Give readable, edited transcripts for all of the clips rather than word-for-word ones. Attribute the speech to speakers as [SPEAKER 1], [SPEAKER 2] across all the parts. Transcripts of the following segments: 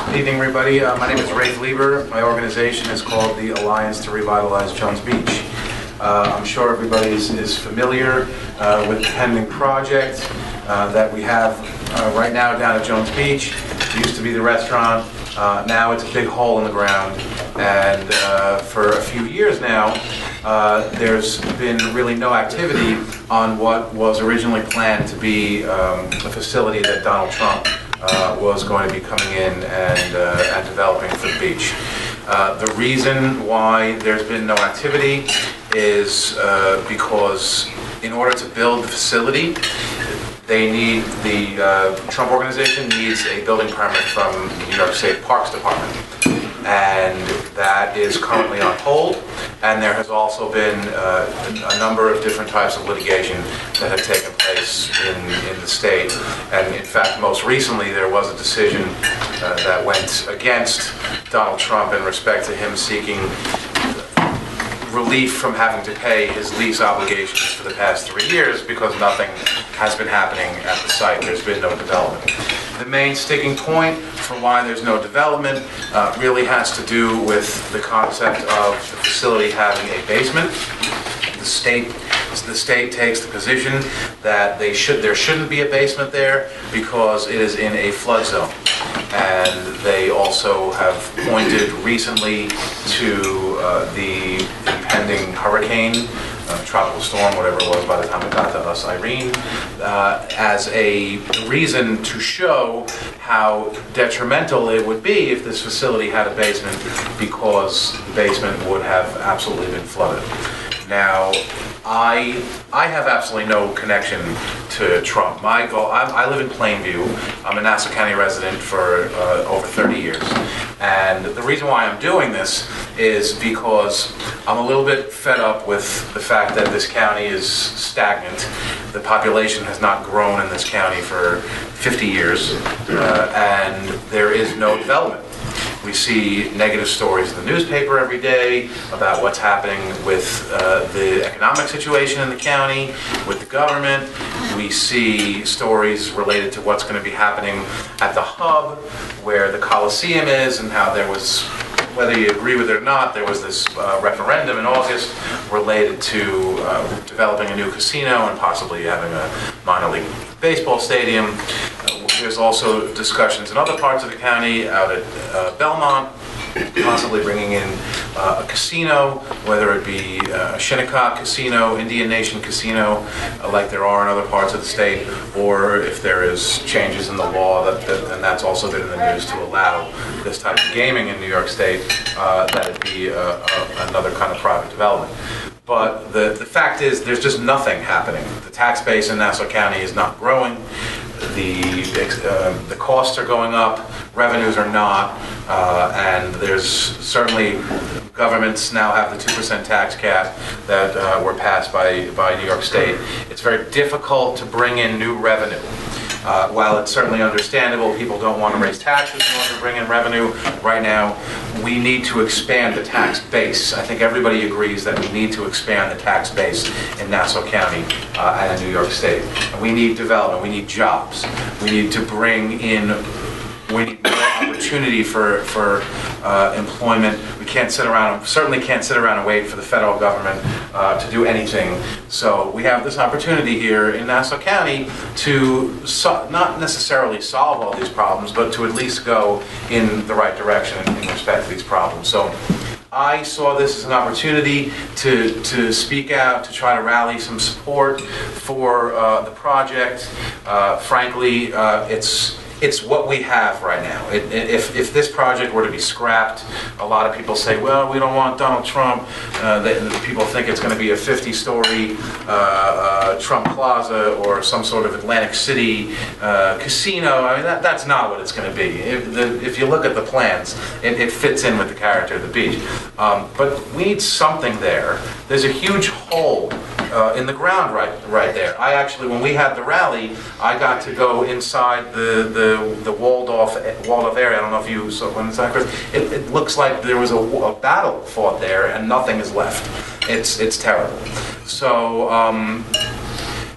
[SPEAKER 1] Good evening, everybody. My name is Rafe Lieber. My organization is called the Alliance to Revitalize Jones Beach. I'm sure everybody is familiar with the pending project that we have right now down at Jones Beach. It used to be the restaurant. Now it's a big hole in the ground. And for a few years now, there's been really no activity on what was originally planned to be a facility that Donald Trump was going to be coming in and developing for the beach. The reason why there's been no activity is because in order to build the facility, the Trump organization needs a building permit from the New York State Parks Department. And that is currently on hold, and there has also been a number of different types of litigation that have taken place in the state. And in fact, most recently there was a decision that went against Donald Trump in respect to him seeking relief from having to pay his lease obligations for the past 3 years because nothing has been happening at the site. There's been no development. The main sticking point for why there's no development really has to do with the concept of the facility having a basement. The state takes the position that there shouldn't be a basement there because it is in a flood zone. And they also have pointed recently to the impending hurricane, tropical storm, whatever it was by the time it got to us, Irene, as a reason to show how detrimental it would be if this facility had a basement, because the basement would have absolutely been flooded. Now, I have absolutely no connection to Trump. My goal, I live in Plainview. I'm a Nassau County resident for over 30 years. And the reason why I'm doing this is because I'm a little bit fed up with the fact that this county is stagnant. The population has not grown in this county for 50 years, and there is no development. We see negative stories in the newspaper every day about what's happening with the economic situation in the county, with the government. We see stories related to what's going to be happening at the hub, where the Coliseum is, and how there was, whether you agree with it or not, there was this referendum in August related to developing a new casino and possibly having a minor league baseball stadium. There's also discussions in other parts of the county, out at Belmont, possibly bringing in a casino, whether it be Shinnecock Casino, Indian Nation Casino, like there are in other parts of the state, or if there is changes in the law, and that's also been in the news, to allow this type of gaming in New York State, that it be another kind of private development. But the fact is, there's just nothing happening. The tax base in Nassau County is not growing. The costs are going up, revenues are not, and there's certainly, governments now have the 2% tax cap that were passed by New York State. It's very difficult to bring in new revenue. While it's certainly understandable, people don't want to raise taxes in order to bring in revenue right now, we need to expand the tax base. I think everybody agrees that we need to expand the tax base in Nassau County and in New York State. And we need development, we need jobs, we need to bring in, we need more opportunity for employment. We can't sit around, certainly can't sit around and wait for the federal government to do anything. So we have this opportunity here in Nassau County to not necessarily solve all these problems, but to at least go in the right direction in respect to these problems. So I saw this as an opportunity to speak out, to try to rally some support for the project. Frankly, it's what we have right now. If this project were to be scrapped, a lot of people say, well, we don't want Donald Trump. People think it's going to be a 50-story Trump Plaza or some sort of Atlantic City casino. I mean, that's not what it's going to be. If you look at the plans, it fits in with the character of the beach. But we need something there. There's a huge hole in the ground right there. I actually, when we had the rally, I got to go inside the walled off area. I don't know if you saw when inside, Chris. It looks like there was a battle fought there, and nothing is left. It's terrible. So,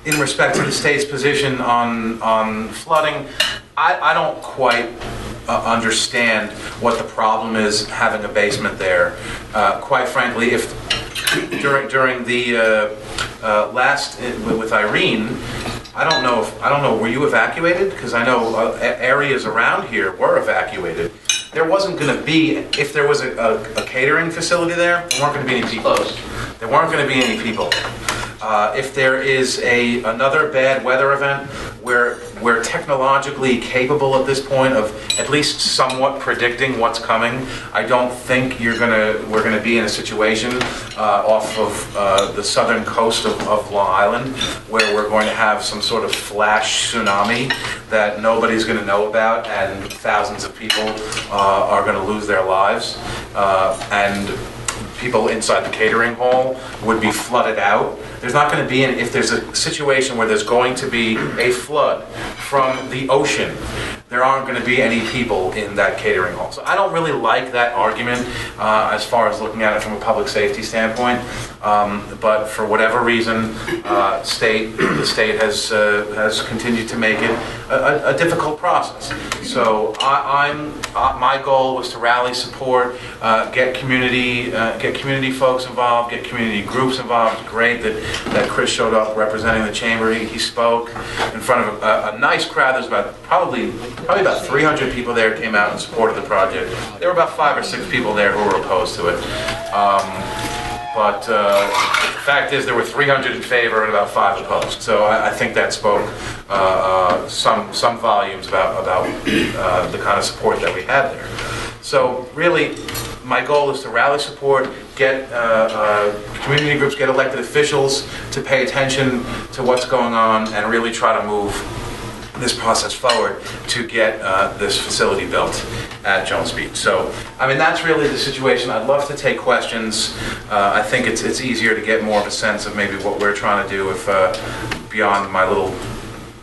[SPEAKER 1] in respect to the state's position on flooding, I don't quite understand what the problem is having a basement there. Quite frankly, if during the last with Irene, I don't know. Were you evacuated? Because I know areas around here were evacuated. There wasn't going to be, if there was a catering facility there weren't going to be any people. There weren't going to be any people. If there is another bad weather event where we're technologically capable at this point of at least somewhat predicting what's coming, I don't think we're gonna be in a situation off of the southern coast of Long Island where we're going to have some sort of flash tsunami that nobody's going to know about and thousands of people are going to lose their lives, and people inside the catering hall would be flooded out. There's not going to be, if there's a situation where there's going to be a flood from the ocean, there aren't going to be any people in that catering hall. So I don't really like that argument as far as looking at it from a public safety standpoint. But for whatever reason, the state has continued to make it a difficult process. So my goal was to rally support, get community folks involved, get community groups involved. Great that Chris showed up representing the chamber. He spoke in front of a nice crowd. There's probably about 300 people there came out in support of the project. There were about 5 or 6 people there who were opposed to it. But the fact is there were 300 in favor and about 5 opposed. So I think that spoke some volumes about the kind of support that we had there. So really, my goal is to rally support, get community groups, get elected officials to pay attention to what's going on and really try to move this process forward to get this facility built at Jones Beach. So, I mean, that's really the situation. I'd love to take questions. I think it's easier to get more of a sense of maybe what we're trying to do if beyond my little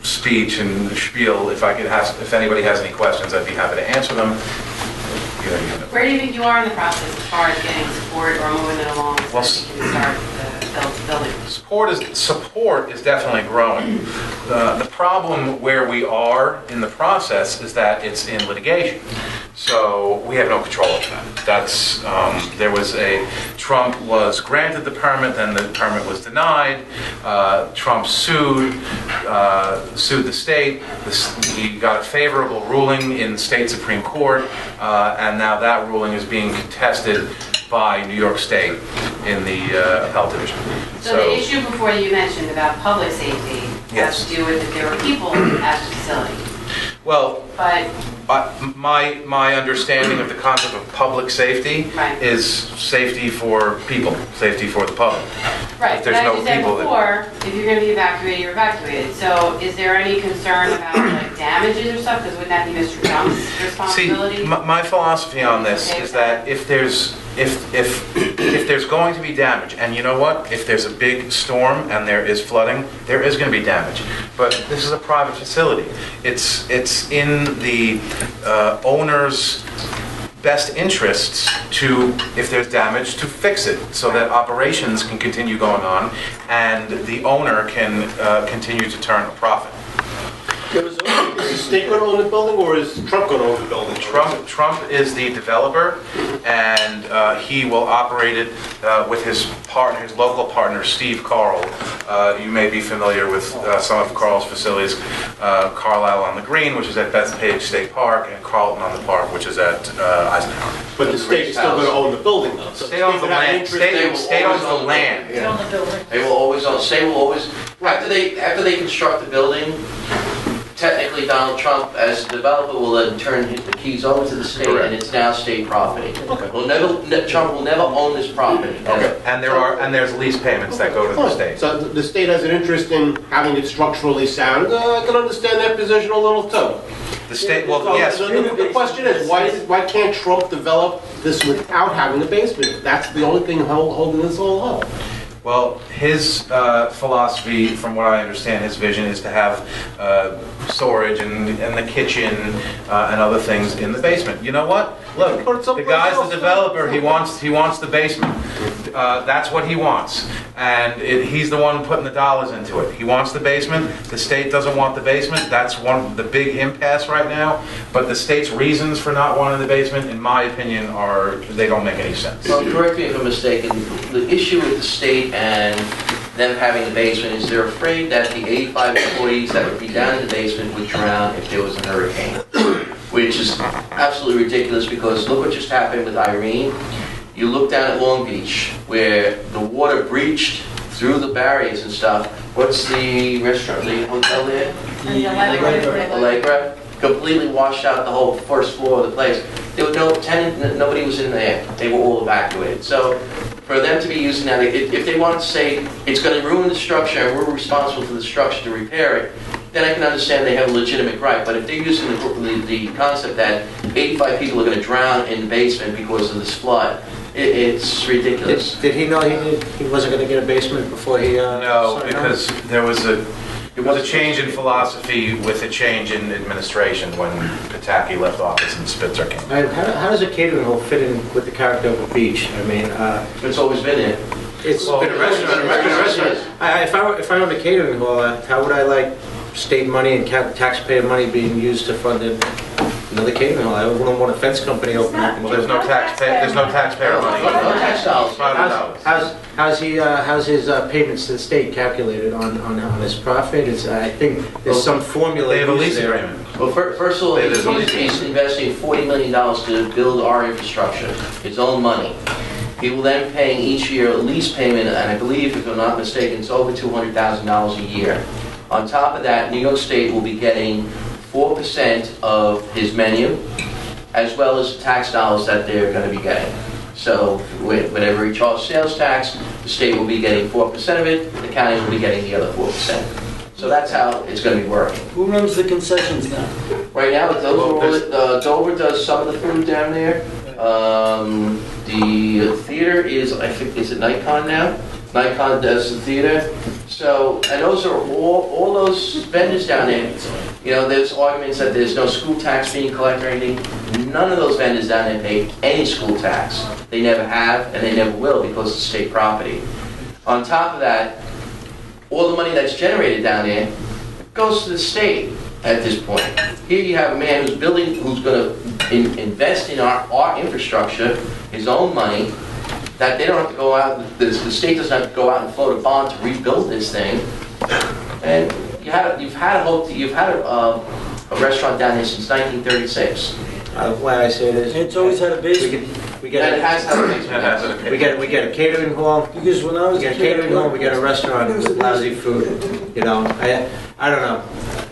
[SPEAKER 1] speech and spiel, if anybody has any questions, I'd be happy to answer them.
[SPEAKER 2] Where do you think you are in the process as far as getting support or moving it along so that you can start the building?
[SPEAKER 1] Support is definitely growing. The problem where we are in the process is that it's in litigation. So we have no control of that. That's Trump was granted the permit, then the permit was denied. Trump sued the state. He got a favorable ruling in state Supreme Court, and now that ruling is being contested by New York State in the appellate division.
[SPEAKER 2] So the issue before you mentioned about public safety has to do with if there were people at the facility.
[SPEAKER 1] Well,
[SPEAKER 2] but
[SPEAKER 1] my understanding of the concept of public safety is safety for people, safety for the public.
[SPEAKER 2] Right,
[SPEAKER 1] if there's
[SPEAKER 2] but as you said before,
[SPEAKER 1] that,
[SPEAKER 2] if you're going to be evacuated, you're evacuated. So is there any concern about like damages or stuff? Because wouldn't that be Mr. Trump's responsibility?
[SPEAKER 1] See, my philosophy on this is that if there's going to be damage, and you know what? If there's a big storm and there is flooding, there is going to be damage. But this is a private facility. It's in the owner's best interests to, if there's damage, to fix it so that operations can continue going on and the owner can continue to turn a profit.
[SPEAKER 3] Is the state going to own the building, or is Trump going to own the building?
[SPEAKER 1] Trump is the developer, and he will operate it with his local partner, Steve Carl. You may be familiar with some of Carl's facilities, Carlisle on the Green, which is at Bethpage State Park, and Carlton on the Park, which is at Eisenhower.
[SPEAKER 3] But the state is still going to own the building, though. So
[SPEAKER 1] state owns the land. State owns the land.
[SPEAKER 4] They own the building. They will always own. State will always. After they construct the building, technically Donald Trump, as the developer, will then turn the keys over to the state, correct, and it's now state property. Okay. Trump will never own this property.
[SPEAKER 1] Okay. And there's lease payments that go to the state.
[SPEAKER 3] So the state has an interest in having it structurally sound. I can understand that position a little too.
[SPEAKER 1] The state, well, yes.
[SPEAKER 3] The question is, why can't Trump develop this without having a basement? That's the only thing holding this all up.
[SPEAKER 1] Well, his philosophy, from what I understand, his vision is to have storage and the kitchen and other things in the basement. You know what? Look, the guy's the developer. He wants the basement. That's what he wants, and he's the one putting the dollars into it. He wants the basement. The state doesn't want the basement. That's one of the big impasse right now. But the state's reasons for not wanting the basement, in my opinion, they don't make any sense.
[SPEAKER 4] Well, correct me if I'm mistaken. The issue with the state and them having the basement is they're afraid that the 85 employees that would be down in the basement would drown if there was a hurricane, which is absolutely ridiculous because look what just happened with Irene. You look down at Long Beach where the water breached through the barriers and stuff. What's the restaurant, the hotel there? Allegra. Completely washed out the whole first floor of the place. There was no tenant, nobody was in there. They were all evacuated. So for them to be using that, if they want to say it's going to ruin the structure and we're responsible for the structure to repair it, then I can understand they have a legitimate right. But if they're using the concept that 85 people are going to drown in the basement because of this flood, it's ridiculous.
[SPEAKER 5] Did he know he wasn't going to get a basement before he...
[SPEAKER 1] No, because there was a change in philosophy with a change in administration when Pataki left office and Spitzer came.
[SPEAKER 5] How does a catering hall fit in with the character of a beach? I mean...
[SPEAKER 4] It's always been there.
[SPEAKER 5] It's
[SPEAKER 1] been a restaurant.
[SPEAKER 5] If I owned a catering hall, how would I like state money and taxpayer money being used to fund another catering hall? I wouldn't want a fence company opening up.
[SPEAKER 1] Well, there's no taxpayer money.
[SPEAKER 4] No tax dollars.
[SPEAKER 5] How's his payments to the state calculated on his profit? I think there's some formula.
[SPEAKER 1] They have a
[SPEAKER 5] used
[SPEAKER 1] lease
[SPEAKER 5] there.
[SPEAKER 1] agreement.
[SPEAKER 4] Well, first of all, he's investing $40 million to build our infrastructure, his own money. He will then pay each year a lease payment, and I believe, if I'm not mistaken, it's over $200,000 a year. On top of that, New York State will be getting 4% of his menu, as well as tax dollars that they're going to be getting. So whenever he charges sales tax, the state will be getting 4% of it, the county will be getting the other 4%. So that's how it's going to be working.
[SPEAKER 6] Who runs the concessions now?
[SPEAKER 4] Right now, Dover does some of the food down there. The theater is, I think, is it Nikon now? Nikon does the theater. So, and those are all those vendors down there. You know, there's arguments that there's no school tax being collected or anything. None of those vendors down there pay any school tax. They never have, and they never will because it's state property. On top of that, all the money that's generated down there goes to the state at this point. Here you have a man who's going to invest in our infrastructure, his own money, that they don't have to go out, the state doesn't have to go out and float a bond to rebuild this thing. And you've had a restaurant down here since 1936.
[SPEAKER 5] Why I say it is,
[SPEAKER 6] It's always had a basement.
[SPEAKER 5] we get
[SPEAKER 4] And it has had a basement.
[SPEAKER 5] we get a catering hall.
[SPEAKER 6] Because when I was
[SPEAKER 5] We get a catering hall. We get a restaurant with lousy food. You know, I don't know.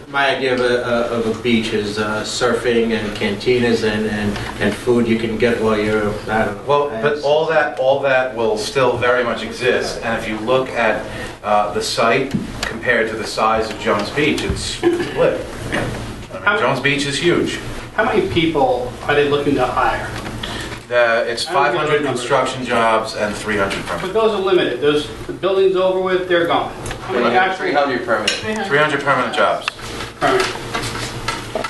[SPEAKER 5] My idea of a beach is surfing and cantinas and food you can get while you're, I don't know.
[SPEAKER 1] Well, but all that will still very much exist. And if you look at the site compared to the size of Jones Beach, it's split. I mean, Jones Beach is huge.
[SPEAKER 7] How many people are they looking to hire?
[SPEAKER 1] It's 500 construction jobs and 300
[SPEAKER 7] But
[SPEAKER 1] permanent.
[SPEAKER 7] those are limited. The building's over with, they're gone. How many actually
[SPEAKER 4] 300 permanent.
[SPEAKER 1] 300 permanent jobs.
[SPEAKER 7] permanent?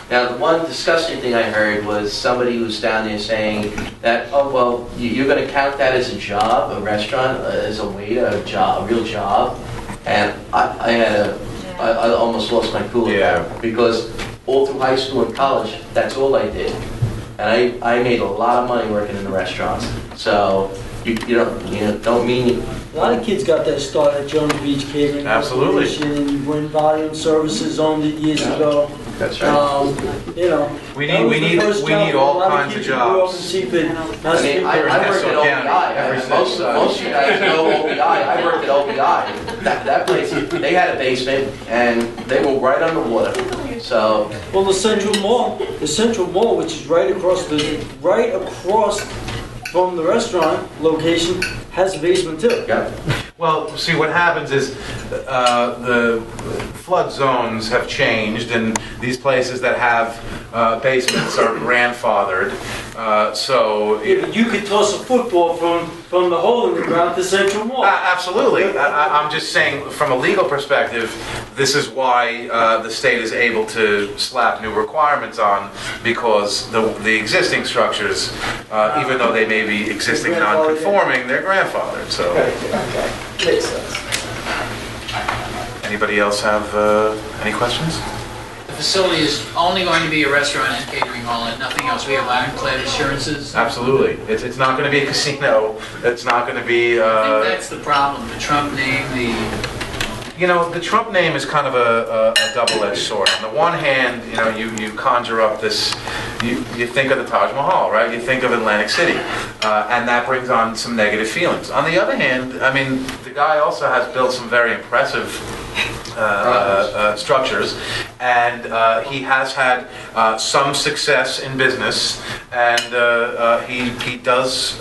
[SPEAKER 4] Now, the one disgusting thing I heard was somebody who was down there saying that, oh, well, you're going to count that as a job, a restaurant, as a waiter, a real job. And I almost lost my cool with that because all through high school and college, that's all I did. And I made a lot of money working in the restaurants. So you don't mean...
[SPEAKER 6] A lot of kids got their start at Jones Beach Catering.
[SPEAKER 1] Absolutely.
[SPEAKER 6] Corporation. Wind Volume Services owned it years ago.
[SPEAKER 4] That's right.
[SPEAKER 6] You know.
[SPEAKER 1] We need all kinds of jobs.
[SPEAKER 4] I mean, I worked at OBI. Most of you guys know OBI. I worked at OBI. That place, they had a basement, and they were right underwater. So.
[SPEAKER 6] Well, the Central Mall, which is right across from the restaurant location, has a basement too.
[SPEAKER 4] Yeah.
[SPEAKER 1] Well, see, what happens is the flood zones have changed, and these places that have basements are grandfathered. So.
[SPEAKER 6] You could toss a football from the hole in the ground to Central Mall.
[SPEAKER 1] Absolutely. I'm just saying, from a legal perspective, this is why the state is able to slap new requirements on, because the existing structures, even though they may be existing non-conforming, they're grandfathered. So.
[SPEAKER 6] Okay. Makes sense.
[SPEAKER 1] Anybody else have any questions?
[SPEAKER 8] The facility is only going to be a restaurant and catering hall and nothing else. We have ironclad assurances.
[SPEAKER 1] Absolutely. It's not going to be a casino. It's not going to be.
[SPEAKER 8] I think that's the problem. The Trump name,
[SPEAKER 1] the Trump name is kind of a double-edged sword. On the one hand, you conjure up this. You think of the Taj Mahal, right? You think of Atlantic City, and that brings on some negative feelings. On the other hand, I mean, the guy also has built some very impressive structures, and he has had some success in business, and he does.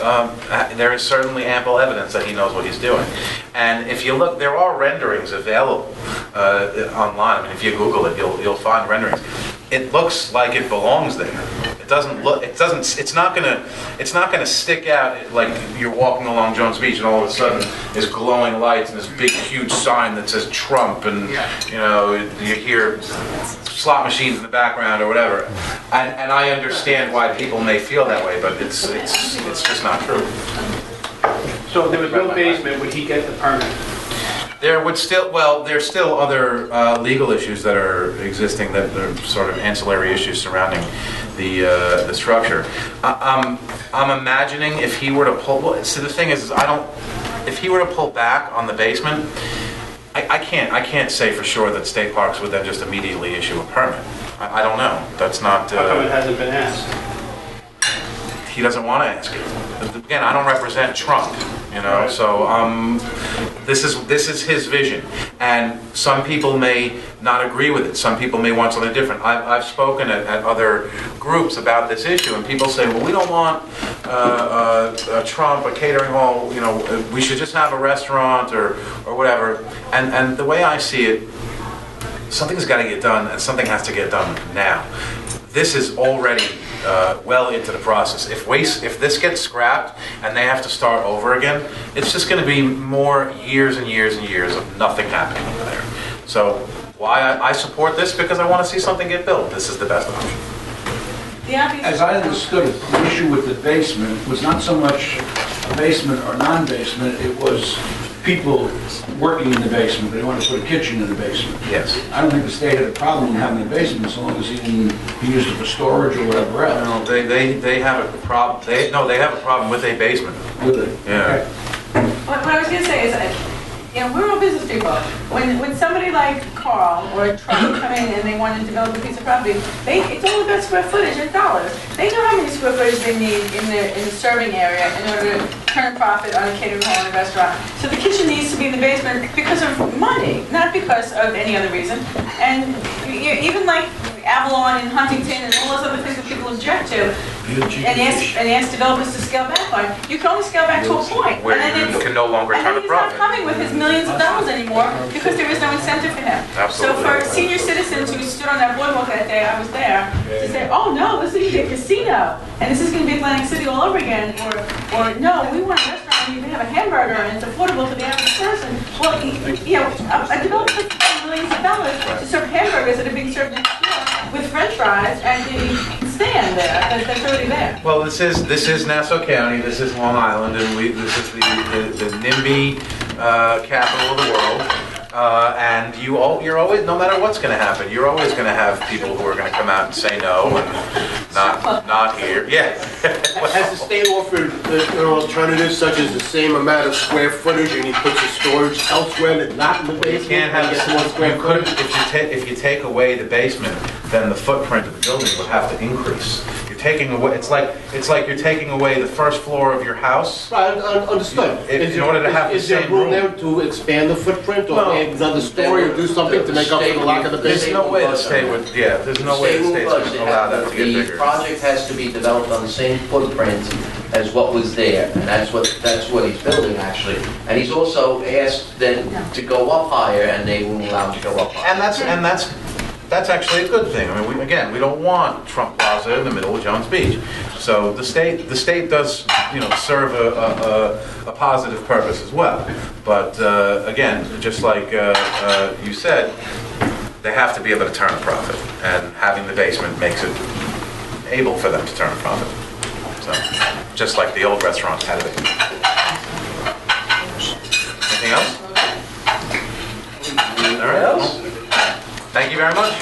[SPEAKER 1] There is certainly ample evidence that he knows what he's doing. And if you look, there are renderings available online. I mean, if you Google it, you'll find renderings. It looks like it belongs there. It doesn't look. It doesn't. It's not gonna stick out like you're walking along Jones Beach and all of a sudden there's glowing lights and this big huge sign that says Trump, and you hear slot machines in the background or whatever. And I understand why people may feel that way, but it's just not true.
[SPEAKER 7] So if there was no basement, would he get the permit?
[SPEAKER 1] There's still other legal issues that are existing, that are sort of ancillary issues surrounding the structure. I'm imagining if he were to pull. Well, see, the thing is if he were to pull back on the basement, I can't say for sure that State Parks would then just immediately issue a permit. I don't know. That's not.
[SPEAKER 7] How come it hasn't been asked?
[SPEAKER 1] He doesn't want to ask it. Again, I don't represent Trump,
[SPEAKER 7] Right.
[SPEAKER 1] So this is his vision, and some people may not agree with it. Some people may want something different. I've spoken at other groups about this issue, and people say, well, we don't want a Trump, a catering hall. We should just have a restaurant or whatever. And the way I see it, something's got to get done, and something has to get done now. This is already well into the process. If this gets scrapped and they have to start over again, it's just going to be more years and years and years of nothing happening over there. So why I support this? Because I want to see something get built. This is the best option.
[SPEAKER 9] As I understood it, the issue with the basement was not so much a basement or non-basement, it was people working in the basement. They wanted to put a kitchen in the basement.
[SPEAKER 1] Yes.
[SPEAKER 9] I don't think the state had a problem having a basement as long as he used it for storage or whatever else.
[SPEAKER 1] No, they have a problem. They have a problem with a basement.
[SPEAKER 9] Really?
[SPEAKER 1] Yeah.
[SPEAKER 9] Okay.
[SPEAKER 2] What I was going to say is, we're all business people. When somebody like Carl or Trump come in and they want to develop a piece of property, it's all about square footage and dollars. They know how many square footage they need in the serving area in order to turn a profit on a catering hall and a restaurant. So the kitchen needs to be in the basement because of money, not because of any other reason. And even like Avalon and Huntington and all those other things that people object to, and ask developers to scale back on, you can only scale back to a point.
[SPEAKER 1] Where you can no longer turn a profit.
[SPEAKER 2] He's not coming with his millions of dollars anymore because there is no incentive for him.
[SPEAKER 1] Absolutely.
[SPEAKER 2] So for senior citizens who stood on that boardwalk that day, I was there, to say, oh no, this is going to be a casino, and this is going to be Atlantic City all over again, or no, we want a restaurant and you can have a hamburger and it's affordable for the average person. Well, a developer spends millions of dollars to serve hamburgers that are being served in the store with French fries, and you can stand there. That's already there.
[SPEAKER 1] Well, this is Nassau County. This is Long Island, and this is the NIMBY capital of the world. And you're always, no matter what's going to happen, you're always going to have people who are going to come out and say no and not here. Yeah.
[SPEAKER 3] Has the state offered alternatives such as the same amount of square footage and he puts his storage elsewhere and not in the basement?
[SPEAKER 1] You can't have
[SPEAKER 3] and gets more square footage?
[SPEAKER 1] if you take away the basement, then the footprint of the building would have to increase. You're taking away. It's like you're taking away the first floor of your house.
[SPEAKER 3] Right, understood.
[SPEAKER 1] In order to have the
[SPEAKER 3] is there
[SPEAKER 1] same
[SPEAKER 3] room
[SPEAKER 1] room.
[SPEAKER 3] there to expand the footprint or
[SPEAKER 1] No.
[SPEAKER 3] add another story or do something to make up for the lack of the
[SPEAKER 1] There's
[SPEAKER 3] basement?
[SPEAKER 1] no way the state would. Yeah, there's no way the state's going to allow that to get
[SPEAKER 4] The
[SPEAKER 1] bigger.
[SPEAKER 4] project has to be developed on the same footprint as what was there, and that's what he's building actually. And he's also asked then to go up higher, and they won't allow him to go up higher.
[SPEAKER 1] And that's that's actually a good thing. I mean, again, we don't want Trump Plaza in the middle of Jones Beach. So the state does, serve a positive purpose as well. But again, just like you said, they have to be able to turn a profit, and having the basement makes it able for them to turn a profit. So, just like the old restaurant had a basement. Anything else? All right. Well, thank you very much.